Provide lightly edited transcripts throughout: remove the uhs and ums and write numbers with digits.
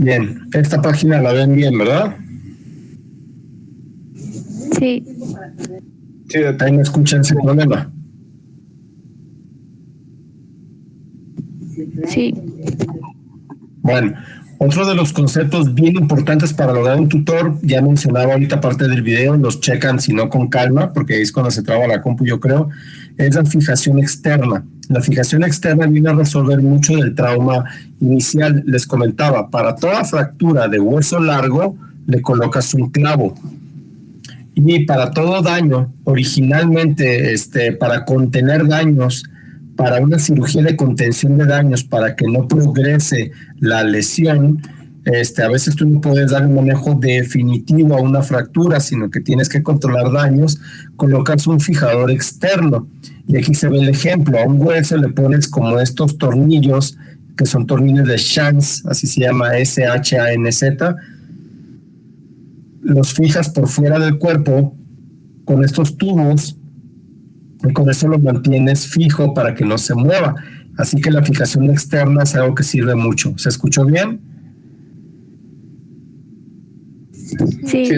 Bien, esta página la ven bien, ¿verdad? Sí. Sí, ahí me escuchan sin problema. Sí. Bueno, otro de los conceptos bien importantes para lograr un tutor, ya mencionaba ahorita parte del video, los checan si no con calma, porque ahí es cuando se traba la compu, yo creo, es la fijación externa. La fijación externa viene a resolver mucho del trauma inicial. Les comentaba, para toda fractura de hueso largo, le colocas un clavo. Y para todo daño, originalmente, para contener daños, para una cirugía de contención de daños, para que no progrese la lesión, a veces tú no puedes dar un manejo definitivo a una fractura, sino que tienes que controlar daños, colocas un fijador externo. Y aquí se ve el ejemplo, a un hueso le pones como estos tornillos, que son tornillos de Schanz, así se llama S-H-A-N-Z, los fijas por fuera del cuerpo con estos tubos y con eso lo mantienes fijo para que no se mueva. Así que la fijación externa es algo que sirve mucho. ¿Se escuchó bien? Sí. Sí.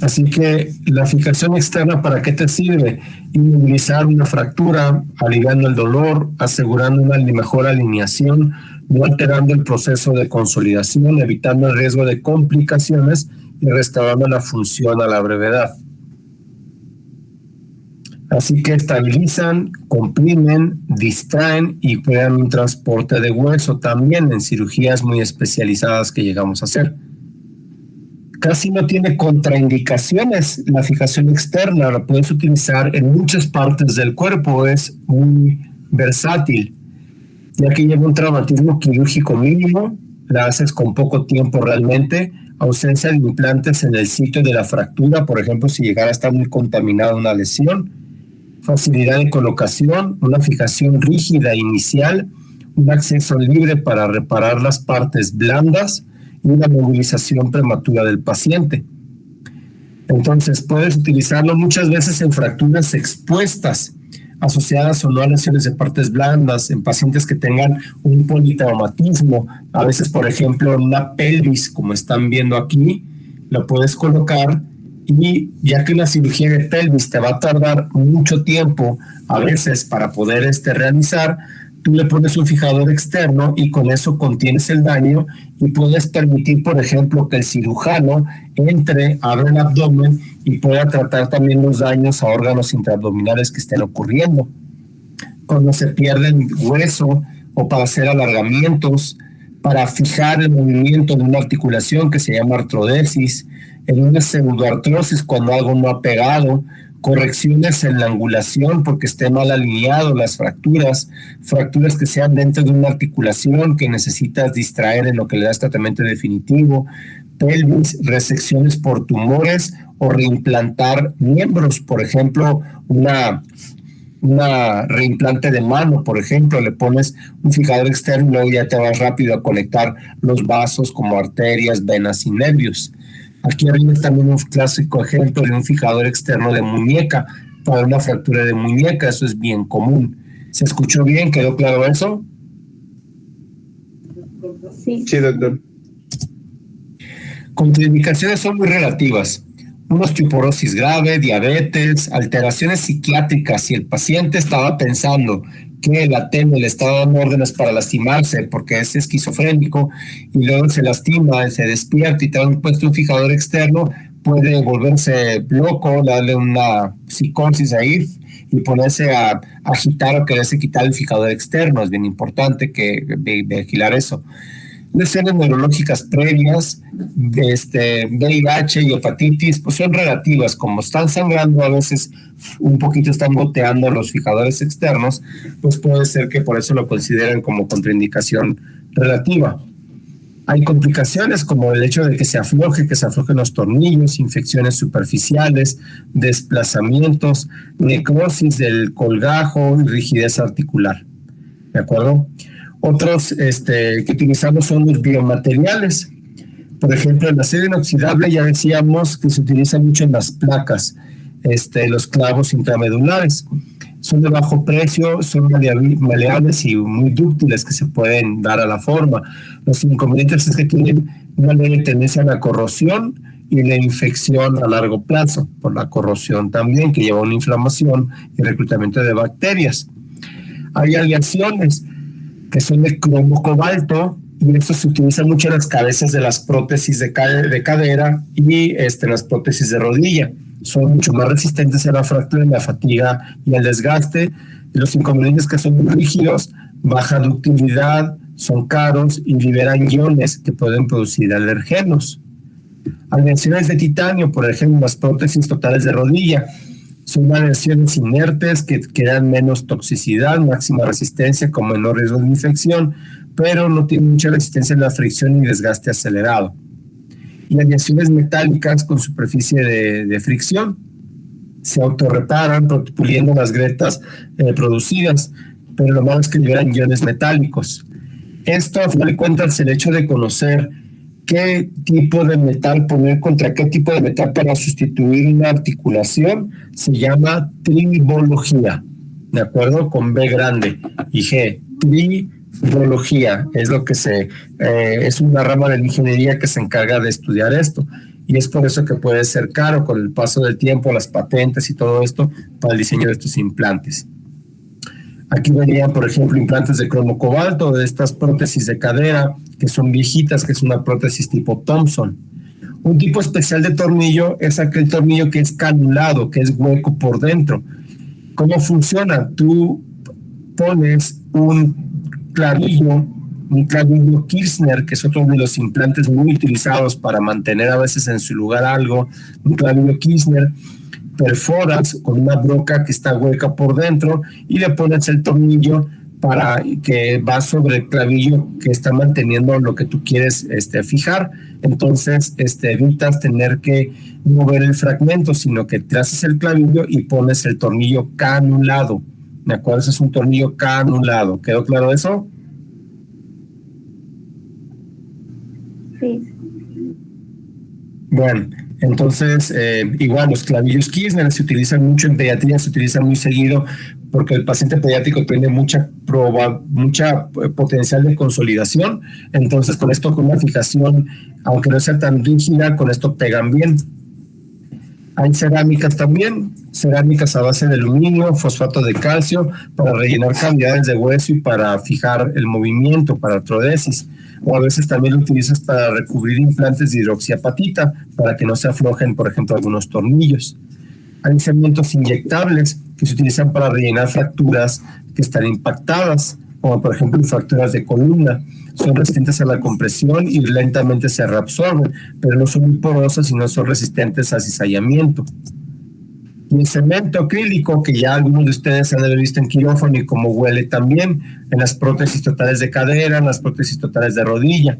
Así que la fijación externa, ¿para qué te sirve? Inmovilizar una fractura, aliviando el dolor, asegurando una mejor alineación, no alterando el proceso de consolidación, evitando el riesgo de complicaciones y restaurando la función a la brevedad. Así que estabilizan, comprimen, distraen y crean un transporte de hueso también en cirugías muy especializadas que llegamos a hacer. Casi no tiene contraindicaciones la fijación externa, la puedes utilizar en muchas partes del cuerpo, es muy versátil, ya que lleva un traumatismo quirúrgico mínimo, la haces con poco tiempo realmente, ausencia de implantes en el sitio de la fractura, por ejemplo, si llegara a estar muy contaminada una lesión, facilidad de colocación, una fijación rígida inicial, un acceso libre para reparar las partes blandas, y una movilización prematura del paciente. Entonces, puedes utilizarlo muchas veces en fracturas expuestas, asociadas o no a lesiones de partes blandas, en pacientes que tengan un politraumatismo. A veces, por ejemplo, en una pelvis, como están viendo aquí, lo puedes colocar y ya que una cirugía de pelvis te va a tardar mucho tiempo, a veces, para poder realizar, tú le pones un fijador externo y con eso contienes el daño y puedes permitir, por ejemplo, que el cirujano entre, abra el abdomen y pueda tratar también los daños a órganos intraabdominales que estén ocurriendo. Cuando se pierde el hueso o para hacer alargamientos, para fijar el movimiento de una articulación que se llama artrodesis, en una pseudoartrosis cuando algo no ha pegado, correcciones en la angulación porque esté mal alineado las fracturas, fracturas que sean dentro de una articulación que necesitas distraer en lo que le das tratamiento definitivo, pelvis, resecciones por tumores o reimplantar miembros, por ejemplo, una reimplante de mano, por ejemplo, le pones un fijador externo y luego ya te vas rápido a conectar los vasos como arterias, venas y nervios. Aquí arriba está también un clásico ejemplo de un fijador externo de muñeca para una fractura de muñeca, eso es bien común. ¿Se escuchó bien? ¿Quedó claro eso? Sí. Sí, doctor. Contraindicaciones son muy relativas. Una osteoporosis grave, diabetes, alteraciones psiquiátricas. Si el paciente estaba pensando que la ATM le estaba dando órdenes para lastimarse porque es esquizofrénico y luego se lastima, se despierta y te han puesto un fijador externo, puede volverse loco, darle una psicosis ahí y ponerse a agitar o quererse quitar el fijador externo. Es bien importante que vigilar eso. Lesiones neurológicas previas, VIH y hepatitis, pues son relativas, como están sangrando a veces un poquito, están goteando los fijadores externos, pues puede ser que por eso lo consideren como contraindicación relativa. Hay complicaciones como el hecho de que se aflojen los tornillos, infecciones superficiales, desplazamientos, necrosis del colgajo y rigidez articular. ¿De acuerdo? Otros que utilizamos son los biomateriales. Por ejemplo, el acero inoxidable ya decíamos que se utiliza mucho en las placas, los clavos intramedulares. Son de bajo precio, son maleables y muy dúctiles que se pueden dar a la forma. Los inconvenientes es que tienen una leve tendencia a la corrosión y la infección a largo plazo, por la corrosión también, que lleva una inflamación y reclutamiento de bacterias. Hay aleaciones que son de cromo cobalto, y esto se utiliza mucho en las cabezas de las prótesis de cadera y las prótesis de rodilla. Son mucho más resistentes a la fractura, la fatiga y al desgaste. Y los inconvenientes que son muy rígidos, baja ductilidad, son caros y liberan iones que pueden producir alergenos. Aleaciones de titanio, por ejemplo, las prótesis totales de rodilla, son aleaciones inertes que dan menos toxicidad, máxima resistencia con menor riesgo de infección, pero no tienen mucha resistencia a la fricción y desgaste acelerado. Y aleaciones metálicas con superficie de fricción se autorreparan puliendo las grietas producidas, pero lo malo es que liberan iones metálicos. Esto, a final de cuentas, el hecho de conocer qué tipo de metal poner contra qué tipo de metal para sustituir una articulación se llama tribología, ¿de acuerdo? Con B grande y G, tribología, es lo que es una rama de la ingeniería que se encarga de estudiar esto, y es por eso que puede ser caro con el paso del tiempo, las patentes y todo esto para el diseño de estos implantes. Aquí venían, por ejemplo, implantes de cromo cobalto, de estas prótesis de cadera, que son viejitas, que es una prótesis tipo Thompson. Un tipo especial de tornillo es aquel tornillo que es canulado, que es hueco por dentro. ¿Cómo funciona? Tú pones un clavillo Kirchner, que es otro de los implantes muy utilizados para mantener a veces en su lugar algo, un clavillo Kirchner, perforas con una broca que está hueca por dentro y le pones el tornillo para que va sobre el clavillo que está manteniendo lo que tú quieres fijar. Entonces evitas tener que mover el fragmento, sino que te haces el clavillo y pones el tornillo canulado. ¿Me acuerdo? Ese es un tornillo canulado. ¿Quedó claro eso? Sí. Bueno, entonces igual los clavillos Kirchner se utilizan mucho en pediatría, se utilizan muy seguido porque el paciente pediátrico tiene mucha potencial de consolidación. Entonces con esto, con una fijación, aunque no sea tan rígida, con esto pegan bien. Hay cerámicas también, cerámicas a base de aluminio, fosfato de calcio, para rellenar cavidades de hueso y para fijar el movimiento, para artrodesis. O a veces también lo utilizas para recubrir implantes de hidroxiapatita, para que no se aflojen, por ejemplo, algunos tornillos. Hay cementos inyectables que se utilizan para rellenar fracturas que están impactadas, como por ejemplo fracturas de columna. Son resistentes a la compresión y lentamente se reabsorben, pero no son muy porosas y no son resistentes a cizallamiento. Y el cemento acrílico, que ya algunos de ustedes han de haber visto en quirófano y cómo huele también, en las prótesis totales de cadera, en las prótesis totales de rodilla.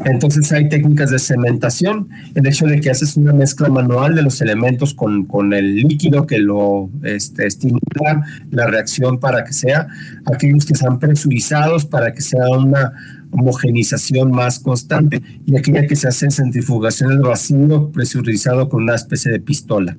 Entonces hay técnicas de cementación, el hecho de que haces una mezcla manual de los elementos con el líquido que lo estimula la reacción para que sea aquellos que sean presurizados para que sea una homogenización más constante, y aquella que se hace en centrifugación del vacío presurizado con una especie de pistola.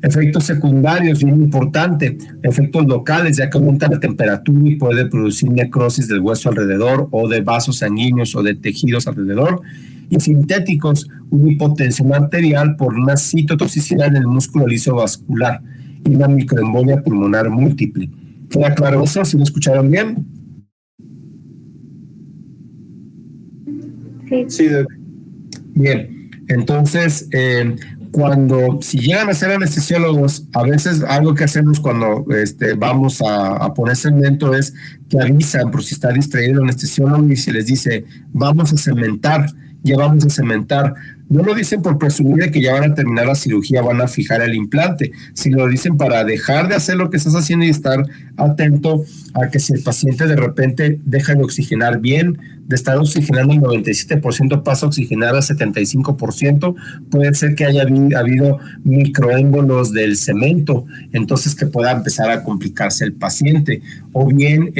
Efectos secundarios, bien importante, efectos locales, ya que aumenta la temperatura y puede producir necrosis del hueso alrededor o de vasos sanguíneos o de tejidos alrededor. Y sintéticos, una hipotensión arterial por una citotoxicidad en el músculo liso vascular y una microembolia pulmonar múltiple. ¿Queda claro eso? ¿Sí lo escucharon bien? Sí. Bien, entonces si llegan a ser anestesiólogos, a veces algo que hacemos cuando vamos a poner cemento es que avisan por si está distraído el anestesiólogo y se les dice, vamos a cementar, ya vamos a cementar. No lo dicen por presumir de que ya van a terminar la cirugía, van a fijar el implante, sino lo dicen para dejar de hacer lo que estás haciendo y estar atento a que si el paciente de repente deja de oxigenar bien, de estar oxigenando el 97%, pasa a oxigenar al 75%, puede ser que haya habido microémbolos del cemento, entonces que pueda empezar a complicarse el paciente. O bien,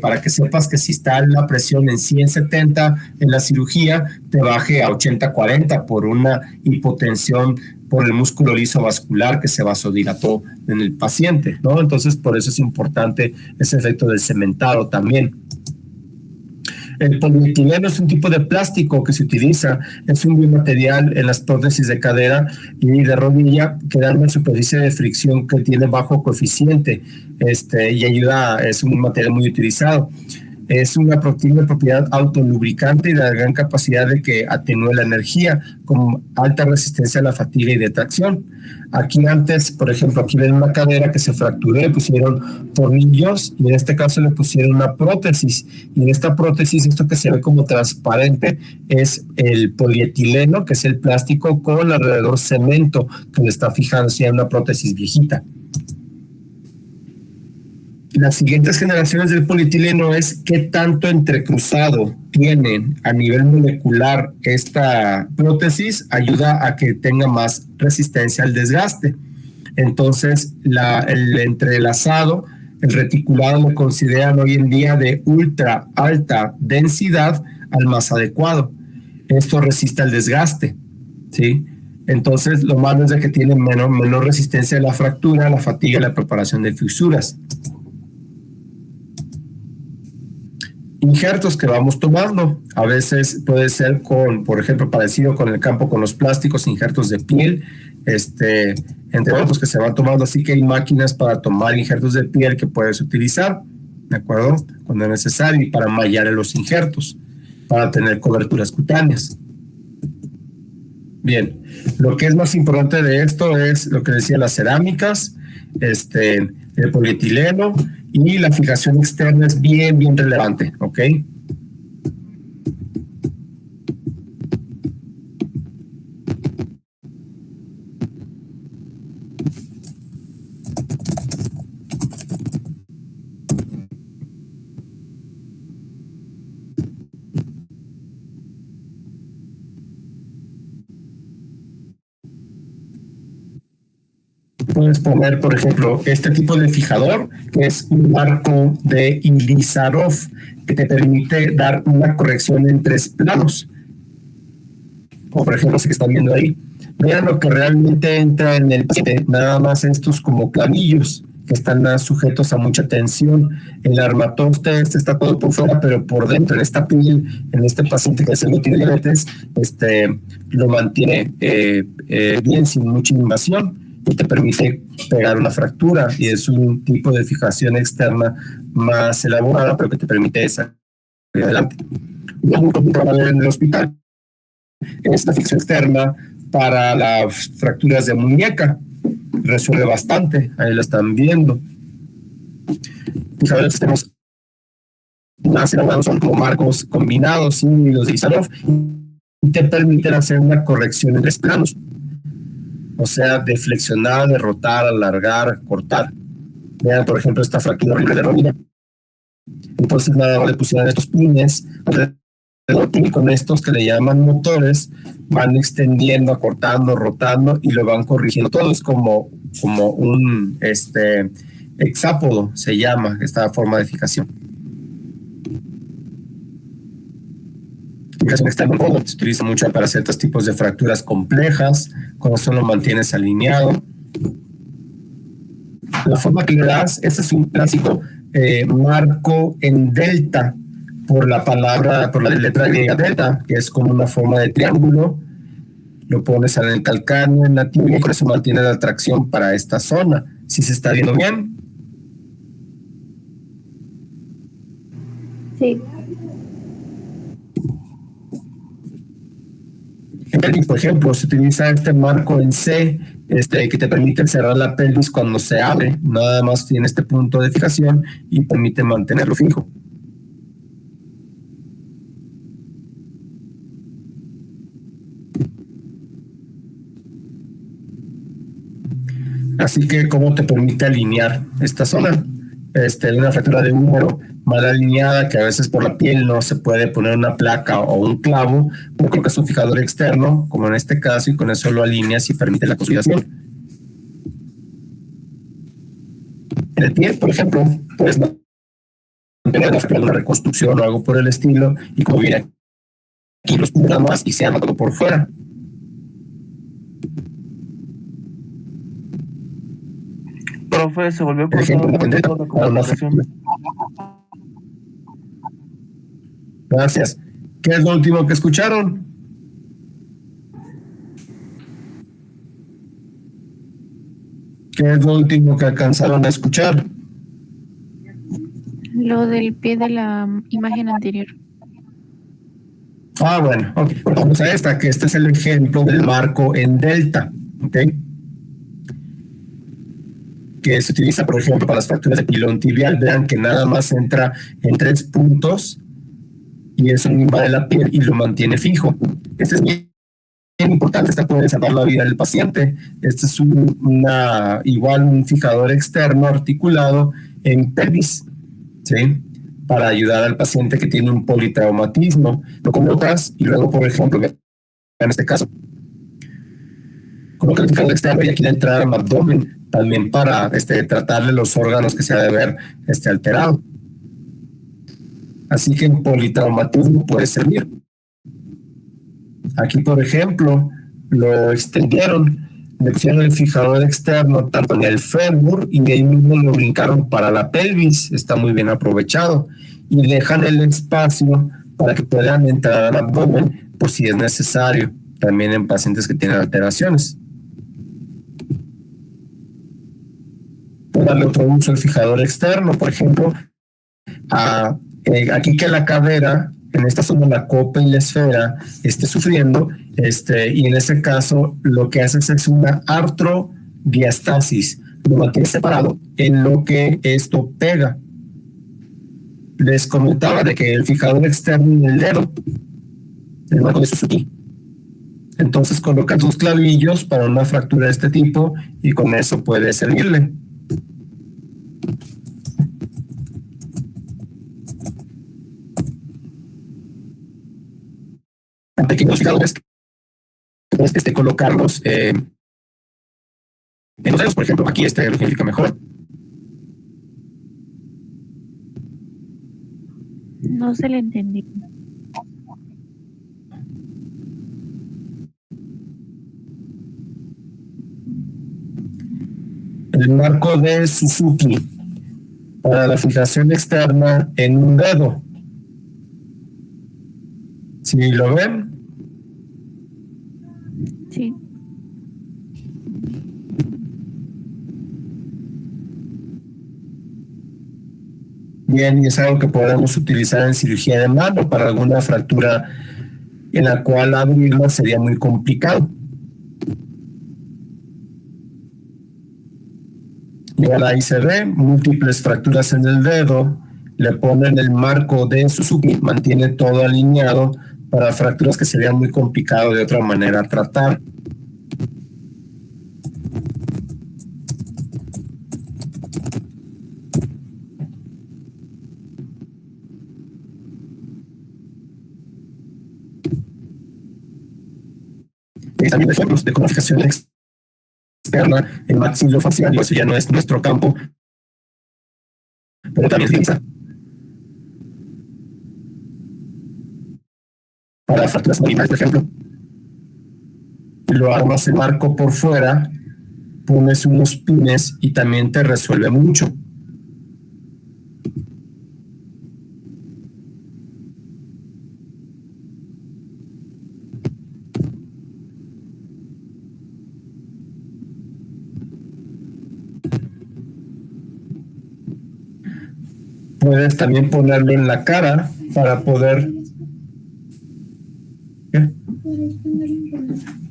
para que sepas que si está la presión en 170 en la cirugía, te baje a 80-40 por una hipotensión por el músculo liso vascular que se vasodilató en el paciente, ¿no? Entonces, por eso es importante ese efecto del cementado también. El polietileno es un tipo de plástico que se utiliza, es un biomaterial en las prótesis de cadera y de rodilla que da una superficie de fricción que tiene bajo coeficiente y ayuda, es un material muy utilizado. Es una propiedad autolubricante y de gran capacidad de que atenúe la energía, con alta resistencia a la fatiga y de tracción. Aquí antes, por ejemplo, aquí ven una cadera que se fracturó, le pusieron tornillos y en este caso le pusieron una prótesis. Y en esta prótesis, esto que se ve como transparente es el polietileno, que es el plástico con alrededor cemento que le está fijando, si hay una prótesis viejita. Las siguientes generaciones del polietileno es qué tanto entrecruzado tiene a nivel molecular esta prótesis, ayuda a que tenga más resistencia al desgaste. Entonces, el entrelazado, el reticulado lo consideran hoy en día de ultra alta densidad al más adecuado. Esto resiste al desgaste, ¿sí? Entonces, lo malo es de que tiene menor resistencia a la fractura, la fatiga y la preparación de fisuras. Injertos que vamos tomando, a veces puede ser por ejemplo, parecido con el campo con los plásticos, injertos de piel, entre otros que se van tomando, así que hay máquinas para tomar injertos de piel que puedes utilizar, ¿de acuerdo? Cuando es necesario y para mallar los injertos, para tener coberturas cutáneas. Bien, lo que es más importante de esto es lo que decía, las cerámicas, el polietileno y la fijación externa es bien relevante, ¿ok? Puedes poner, por ejemplo, este tipo de fijador, que es un marco de Ilizarov, que te permite dar una corrección en 3 planos. Como por ejemplo, ese que están viendo ahí. Vean lo que realmente entra en el paciente, nada más estos como clavillos que están sujetos a mucha tensión. El armatoste está todo por fuera, pero por dentro, en esta piel, en este paciente que no tiene diabetes, lo mantiene bien, sin mucha invasión, y te permite pegar una fractura, y es un tipo de fijación externa más elaborada, pero que te permite salir adelante. Luego, como trabajar en el hospital, es la fijación externa para las fracturas de muñeca. Resuelve bastante, ahí lo están viendo. Fijadores tenemos más elaborados, son como marcos combinados, y los de Ilizarov, y te permiten hacer una corrección en 3 planos. O sea, de flexionar, de rotar, alargar, cortar. Vean, por ejemplo, esta fractura horrible de rodilla. Entonces, nada más le pusieron estos pines y con estos que le llaman motores, van extendiendo, acortando, rotando y lo van corrigiendo. Todo es como un hexápodo, se llama esta forma de fijación. Fijación externa se utiliza mucho para ciertos tipos de fracturas complejas, cuando solo mantienes alineado. La forma que le das, ese es un clásico marco en delta, por la letra griega delta, que es como una forma de triángulo. Lo pones en el calcáneo, en la tibia, y con eso mantiene la tracción para esta zona. ¿Sí se está viendo bien? Sí. Por ejemplo, se utiliza este marco en C, que te permite cerrar la pelvis cuando se abre. Nada más tiene este punto de fijación y permite mantenerlo fijo. Así que, ¿cómo te permite alinear esta zona? Una fractura de húmero mal alineada, que a veces por la piel no se puede poner una placa o un clavo, o creo que es un fijador externo, como en este caso, y con eso lo alineas y permite la consolidación. En el pie, por ejemplo, puedes mantener una reconstrucción o algo por el estilo, y como viene aquí los puntos más y se arma todo por fuera. Profe, se volvió Por ejemplo, una Gracias. ¿Qué es lo último que escucharon? ¿Qué es lo último que alcanzaron a escuchar? Lo del pie de la imagen anterior. Ah, bueno, okay. Vamos a esta, que este es el ejemplo del marco en delta, ¿ok? Que se utiliza, por ejemplo, para las fracturas de pilón tibial. Vean que nada más entra en 3 puntos y eso invade la piel y lo mantiene fijo. Este es bien importante, esta puede salvar la vida del paciente. Este es igual un fijador externo articulado en pelvis, ¿sí? Para ayudar al paciente que tiene un politraumatismo. Lo colocas y luego, por ejemplo, en este caso, coloca el fijador externo y aquí le entra al abdomen también para tratarle los órganos que se ha de ver alterado. Así que en politraumatismo puede servir. Aquí, por ejemplo, lo extendieron, le pusieron el fijador externo tanto en el fémur y de ahí mismo lo brincaron para la pelvis. Está muy bien aprovechado. Y dejan el espacio para que puedan entrar al abdomen por si es necesario, también en pacientes que tienen alteraciones. Puede darle otro uso al fijador externo, por ejemplo, aquí que la cadera, en esta zona la copa y la esfera esté sufriendo, y en ese caso lo que haces es una artrodiastasis, lo mantiene separado en lo que esto pega. Les comentaba de que el fijador externo en el dedo, el marco de Suzuki. Entonces colocas 2 clavillos para una fractura de este tipo y con eso puede servirle. Pequeños fijadores que colocarlos en los dedos, por ejemplo, aquí lo significa mejor. No se le entendí. El marco de Suzuki para la fijación externa en un dedo. ¿Sí lo ven? Sí. Bien, y es algo que podemos utilizar en cirugía de mano para alguna fractura en la cual abrirla sería muy complicado. Y ahora ahí se ve múltiples fracturas en el dedo, le ponen el marco de Suzuki, mantiene todo alineado para fracturas que sería muy complicado de otra manera tratar. Y también ejemplos de comunicación externa en maxilofacial, eso ya no es nuestro campo, pero también se utiliza para fracturas marginales, por ejemplo. Lo armas el marco por fuera, pones unos pines y también te resuelve mucho. Puedes también ponerlo en la cara para poder... ¿Qué?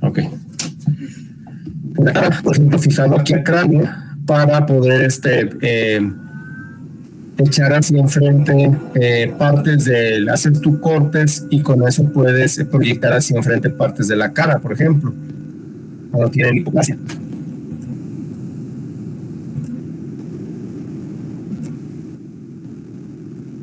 Ok. En la cara, por ejemplo, fijado aquí al cráneo para poder echar hacia enfrente partes del... hacer tu cortes y con eso puedes proyectar hacia enfrente partes de la cara, por ejemplo, cuando tienen hipoplasia.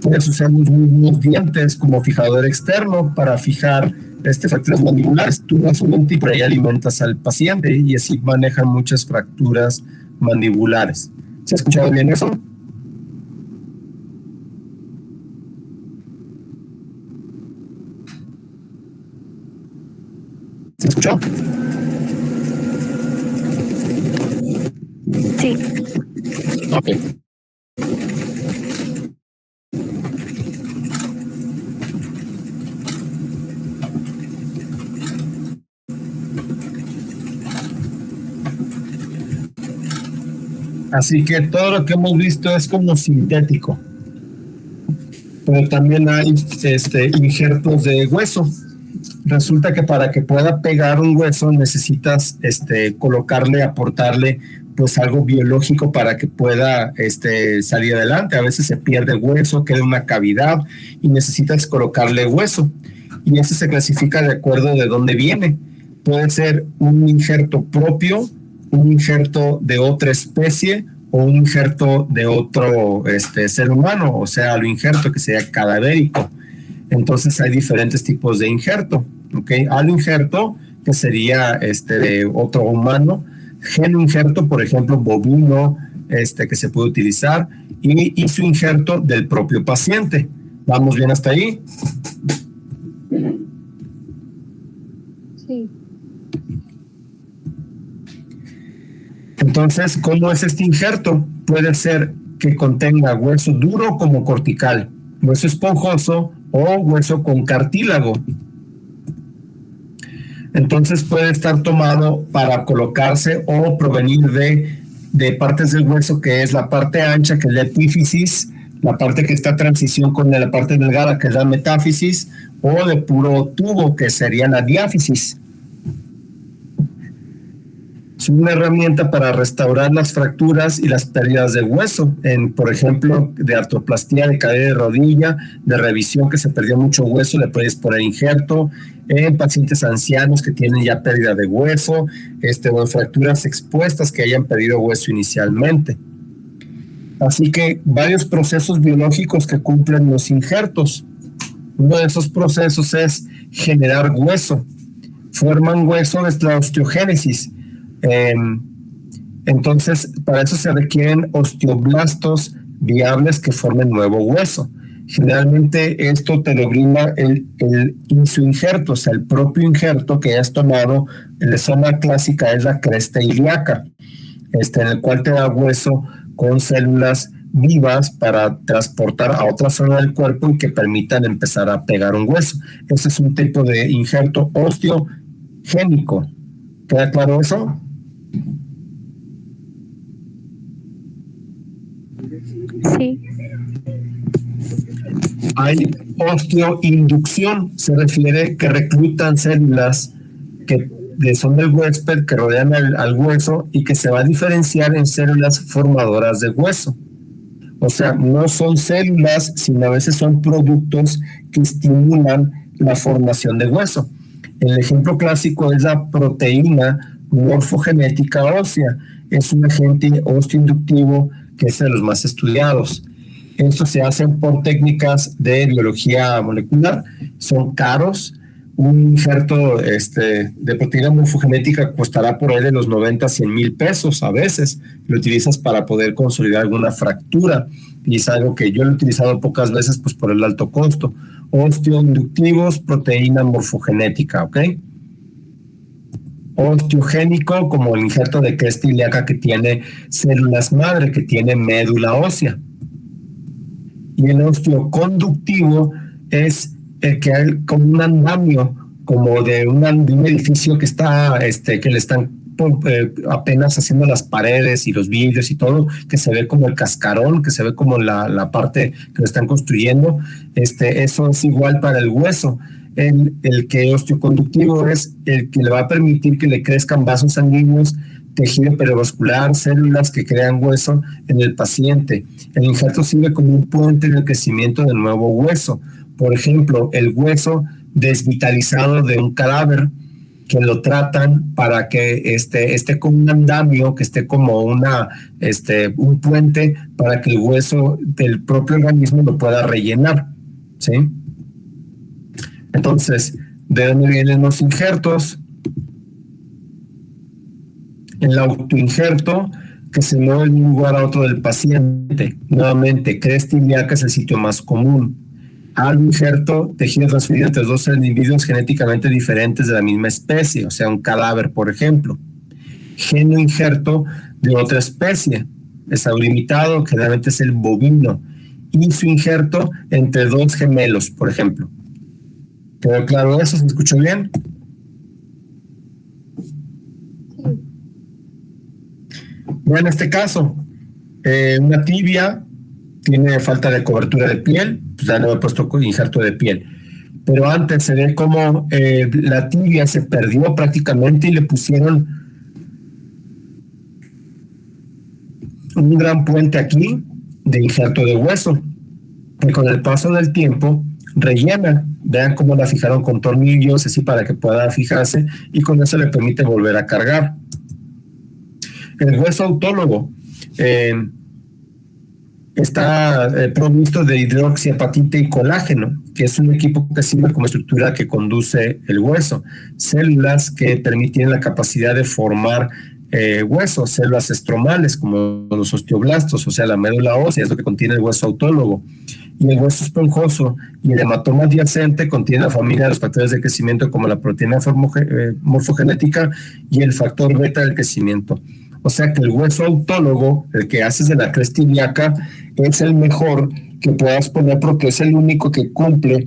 Puedes usar los mismos dientes como fijador externo para fijar fracturas mandibulares. Tú solamente por ahí alimentas al paciente y así manejan muchas fracturas mandibulares. ¿Se ha escuchado bien eso? ¿Se escuchó? Sí. Ok. Así que todo lo que hemos visto es como sintético. Pero también hay injertos de hueso. Resulta que para que pueda pegar un hueso necesitas colocarle, aportarle pues algo biológico para que pueda salir adelante. A veces se pierde hueso, queda una cavidad y necesitas colocarle hueso. Y eso se clasifica de acuerdo de dónde viene. Puede ser un injerto propio, un injerto de otra especie o un injerto de otro ser humano, o sea, lo injerto que sea cadavérico. Entonces hay diferentes tipos de injerto, ¿ok? Aloinjerto, que sería de otro humano, genoinjerto, por ejemplo, bovino, que se puede utilizar, y isoinjerto del propio paciente. ¿Vamos bien hasta ahí? Sí. Entonces, ¿cómo es este injerto? Puede ser que contenga hueso duro como cortical, hueso esponjoso o hueso con cartílago. Entonces puede estar tomado para colocarse o provenir de partes del hueso, que es la parte ancha, que es la epífisis, la parte que está en transición con la parte delgada, que es la metáfisis, o de puro tubo, que sería la diáfisis. Es una herramienta para restaurar las fracturas y las pérdidas de hueso, por ejemplo, de artroplastía de cadera de rodilla, de revisión que se perdió mucho hueso, le puedes poner injerto, en pacientes ancianos que tienen ya pérdida de hueso, o fracturas expuestas que hayan perdido hueso inicialmente. Así que varios procesos biológicos que cumplen los injertos. Uno de esos procesos es generar hueso. Forman hueso desde la osteogénesis. Entonces, para eso se requieren osteoblastos viables que formen nuevo hueso. Generalmente esto te lo brinda el isoinjerto, o sea, el propio injerto que has tomado. La zona clásica es la cresta ilíaca, en el cual te da hueso con células vivas para transportar a otra zona del cuerpo y que permitan empezar a pegar un hueso. Ese es un tipo de injerto osteogénico. ¿Queda claro eso? Sí. Hay osteoinducción, se refiere que reclutan células que son del huésped, que rodean al hueso y que se va a diferenciar en células formadoras de hueso. O sea, no son células, sino a veces son productos que estimulan la formación de hueso. El ejemplo clásico es la proteína morfogenética ósea. Es un agente osteoinductivo que es de los más estudiados. Esto se hace por técnicas de biología molecular. Son caros. Un injerto de proteína morfogenética costará por ahí de los 90 a 100 mil pesos a veces. Lo utilizas para poder consolidar alguna fractura y es algo que yo lo he utilizado pocas veces pues por el alto costo. Osteoinductivos, proteína morfogenética, ¿ok? Osteogénico, como el injerto de cresta ilíaca que tiene células madre, que tiene médula ósea. Y el osteoconductivo es el que hay como un andamio, como de un edificio que está, que le están apenas haciendo las paredes y los vidrios y todo, que se ve como el cascarón, que se ve como la parte que lo están construyendo. Eso es igual para el hueso. El que osteoconductivo es el que le va a permitir que le crezcan vasos sanguíneos, tejido perivascular, células que crean hueso en el paciente. El injerto sirve como un puente en el crecimiento del nuevo hueso. Por ejemplo, el hueso desvitalizado de un cadáver que lo tratan para que esté como un andamio, que esté como un puente para que el hueso del propio organismo lo pueda rellenar, ¿sí? Entonces, ¿de dónde vienen los injertos? El autoinjerto que se mueve de un lugar a otro del paciente. Nuevamente, cresta ilíaca es el sitio más común. Aloinjerto, tejido transferido entre dos individuos genéticamente diferentes de la misma especie, o sea, un cadáver, por ejemplo. Genoinjerto de otra especie, exaurimitado, generalmente es el bovino. Isoinjerto entre dos gemelos, por ejemplo. ¿Quedó claro eso? ¿Se escuchó bien? Vean este caso. Una tibia tiene falta de cobertura de piel, pues ya le he puesto injerto de piel. Pero antes se ve como la tibia se perdió prácticamente y le pusieron un gran puente aquí de injerto de hueso, que con el paso del tiempo rellena. Vean cómo la fijaron con tornillos, así para que pueda fijarse, y con eso le permite volver a cargar. El hueso autólogo está provisto de hidroxiapatita y colágeno, que es un equipo que sirve como estructura que conduce el hueso. Células que permiten la capacidad de formar huesos, células estromales como los osteoblastos, o sea, la médula ósea es lo que contiene el hueso autólogo. Y el hueso esponjoso y el hematoma adyacente contiene la familia de los factores de crecimiento como la proteína morfogenética y el factor beta del crecimiento. O sea que el hueso autólogo, el que haces de la cresta ilíaca, es el mejor que puedas poner porque es el único que cumple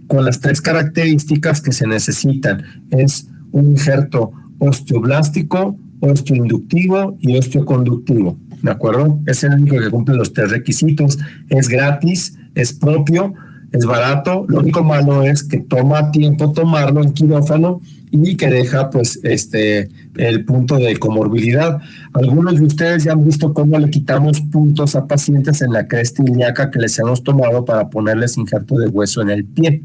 con las tres características que se necesitan. Es un injerto osteoblástico, osteoinductivo y osteoconductivo. ¿De acuerdo? Es el único que cumple los tres requisitos. Es gratis, es propio, es barato. Lo único malo es que toma tiempo tomarlo en quirófano y que deja pues el punto de comorbilidad. Algunos de ustedes ya han visto cómo le quitamos puntos a pacientes en la cresta ilíaca que les hemos tomado para ponerles injerto de hueso en el pie.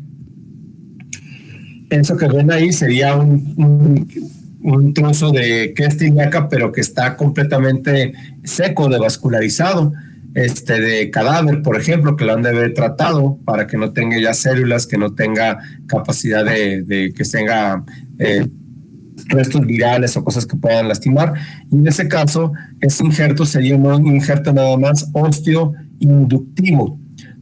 Eso que ven ahí sería un trozo de cresta ilíaca, pero que está completamente seco, devascularizado, de cadáver, por ejemplo, que lo han de haber tratado para que no tenga ya células, que no tenga capacidad de que tenga restos virales o cosas que puedan lastimar. Y en ese caso, ese injerto sería un injerto nada más osteoinductivo.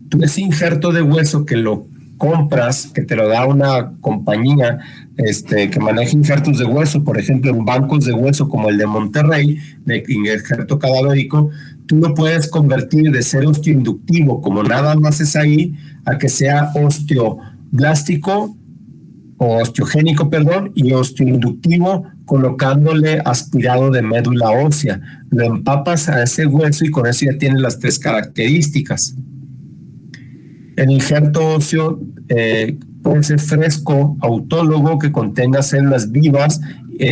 Tú ese injerto de hueso que lo compras, que te lo da una compañía que maneja injertos de hueso, por ejemplo, en bancos de hueso como el de Monterrey, de injerto cadavérico, tú lo puedes convertir de ser osteoinductivo, como nada más es ahí, a que sea osteoblástico o osteogénico, perdón, y osteoinductivo, colocándole aspirado de médula ósea. Lo empapas a ese hueso y con eso ya tiene las tres características. El injerto óseo puede ser fresco, autólogo, que contenga células vivas,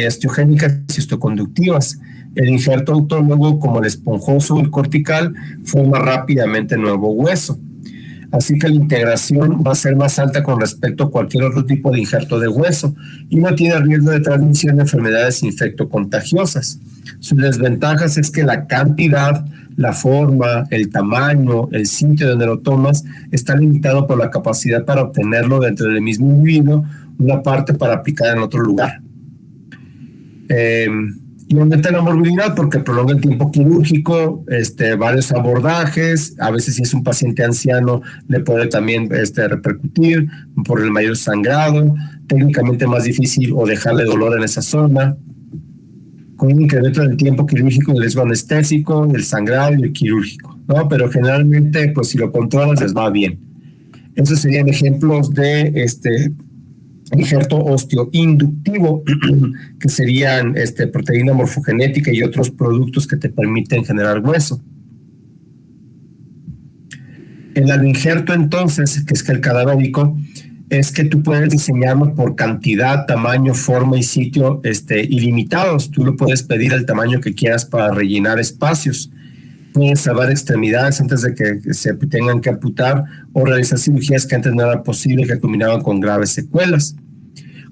osteogénicas y osteoconductivas. El injerto autólogo, como el esponjoso o el cortical, forma rápidamente nuevo hueso. Así que la integración va a ser más alta con respecto a cualquier otro tipo de injerto de hueso y no tiene riesgo de transmisión de enfermedades infectocontagiosas. Sus desventajas es que la cantidad, la forma, el tamaño, el sitio donde lo tomas está limitado por la capacidad para obtenerlo dentro del mismo individuo, una parte para aplicar en otro lugar. Y aumenta la morbilidad porque prolonga el tiempo quirúrgico, varios abordajes, a veces si es un paciente anciano le puede también repercutir por el mayor sangrado, técnicamente más difícil o dejarle dolor en esa zona, con un incremento del tiempo quirúrgico, el riesgo anestésico, el sangrado y el quirúrgico, ¿no? Pero generalmente, pues si lo controlas, les va bien. Esos serían ejemplos de injerto osteoinductivo, que serían proteína morfogenética y otros productos que te permiten generar hueso. El aloinjerto, entonces, que es el cadavérico, es que tú puedes diseñarlo por cantidad, tamaño, forma y sitio ilimitados. Tú lo puedes pedir al tamaño que quieras para rellenar espacios. Puedes salvar extremidades antes de que se tengan que amputar o realizar cirugías que antes no era posible, que culminaban con graves secuelas.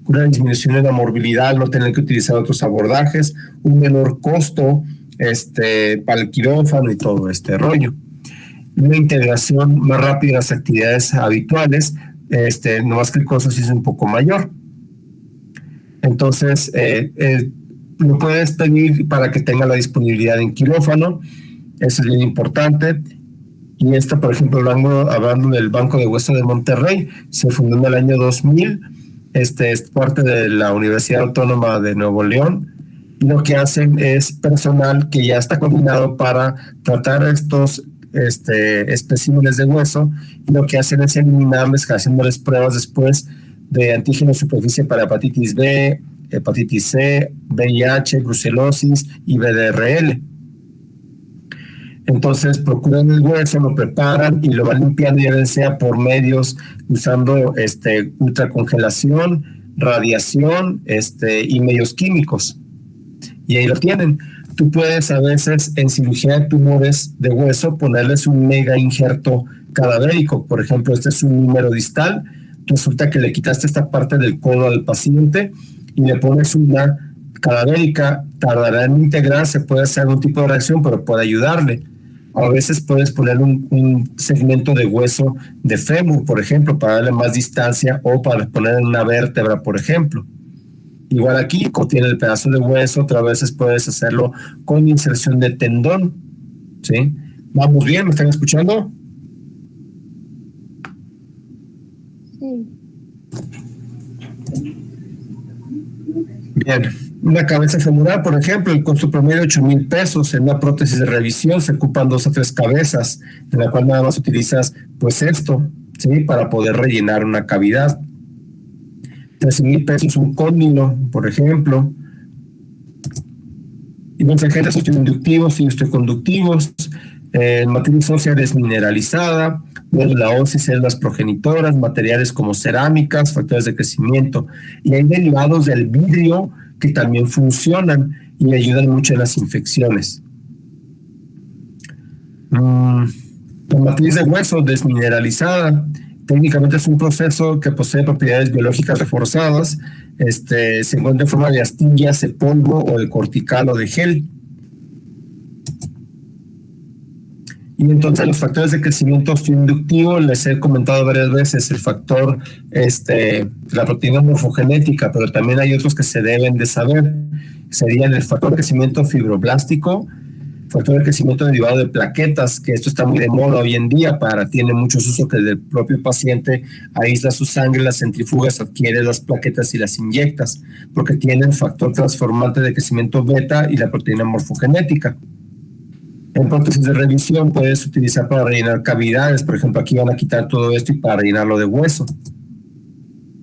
una disminución en la morbilidad, no tener que utilizar otros abordajes, un menor costo para el quirófano y todo este rollo. Una integración más rápida en las actividades habituales, no más que el costo sí es un poco mayor. Entonces, lo puedes pedir para que tenga la disponibilidad en quirófano, eso es bien importante. Y por ejemplo, hablando del Banco de Hueso de Monterrey, se fundó en el año 2000, es parte de la Universidad Autónoma de Nuevo León, y lo que hacen es personal que ya está coordinado para tratar estos especímenes de hueso, y lo que hacen es eliminarles, haciéndoles pruebas después de antígeno de superficie para hepatitis B, hepatitis C, VIH, brucelosis y VDRL. Entonces procuran el hueso, lo preparan y lo van limpiando, ya sea por medios usando ultracongelación, radiación y medios químicos. Y ahí lo tienen. Tú puedes a veces en cirugía de tumores de hueso ponerles un mega injerto cadavérico. Por ejemplo, este es un número distal. Resulta que le quitaste esta parte del codo al paciente y le pones una cadavérica. Tardará en integrarse, puede hacer algún tipo de reacción, pero puede ayudarle. A veces puedes poner un segmento de hueso de fémur, por ejemplo, para darle más distancia, o para poner en una vértebra, por ejemplo. Igual aquí contiene el pedazo de hueso, otras veces puedes hacerlo con inserción de tendón, ¿sí? ¿Vamos bien? ¿Me están escuchando? Sí. Bien. Una cabeza femoral, por ejemplo, el costo promedio de 8,000 pesos. En una prótesis de revisión se ocupan 2 o 3 cabezas, en la cual nada más utilizas pues esto, ¿sí? Para poder rellenar una cavidad. 13,000 pesos un cóndilo, por ejemplo. Y los agentes osteoinductivos y osteoconductivos, matriz ósea desmineralizada, la ósea y células progenitoras, materiales como cerámicas, factores de crecimiento. Y hay derivados del vidrio que también funcionan y ayudan mucho en las infecciones. La matriz de hueso desmineralizada técnicamente es un proceso que posee propiedades biológicas reforzadas. Se encuentra en forma de astillas, de polvo o de cortical o de gel. Y entonces los factores de crecimiento osteoinductivo, les he comentado varias veces, el factor, la proteína morfogenética, pero también hay otros que se deben de saber. Serían el factor de crecimiento fibroblástico, factor de crecimiento derivado de plaquetas, que esto está muy de moda hoy en día, tiene muchos usos, que el propio paciente aísla su sangre, las centrifugas, adquiere las plaquetas y las inyectas, porque tienen factor transformante de crecimiento beta y la proteína morfogenética. En prótesis de revisión puedes utilizar para rellenar cavidades, por ejemplo, aquí van a quitar todo esto y para rellenarlo de hueso.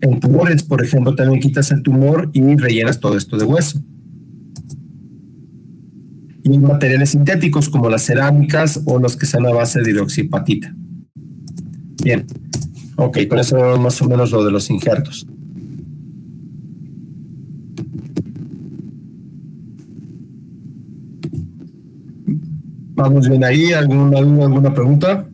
En tumores, por ejemplo, también quitas el tumor y rellenas todo esto de hueso. Y en materiales sintéticos como las cerámicas o los que sean a base de hidroxiapatita. Bien, ok, con eso más o menos lo de los injertos. ¿Vamos bien ahí? ¿Alguna duda, alguna pregunta?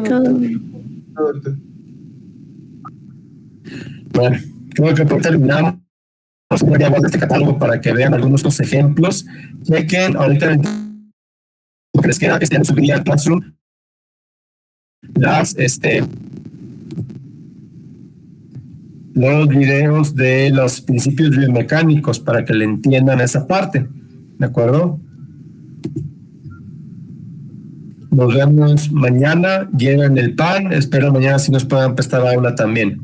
Todo bien. Bueno, creo que por terminamos de este catálogo para que vean algunos de los ejemplos. Chequen ahorita lo que les queda en su guía Classroom los videos de los principios biomecánicos para que le entiendan esa parte, ¿de acuerdo? Nos vemos mañana, lleven el pan, espero mañana si nos puedan prestar aula también.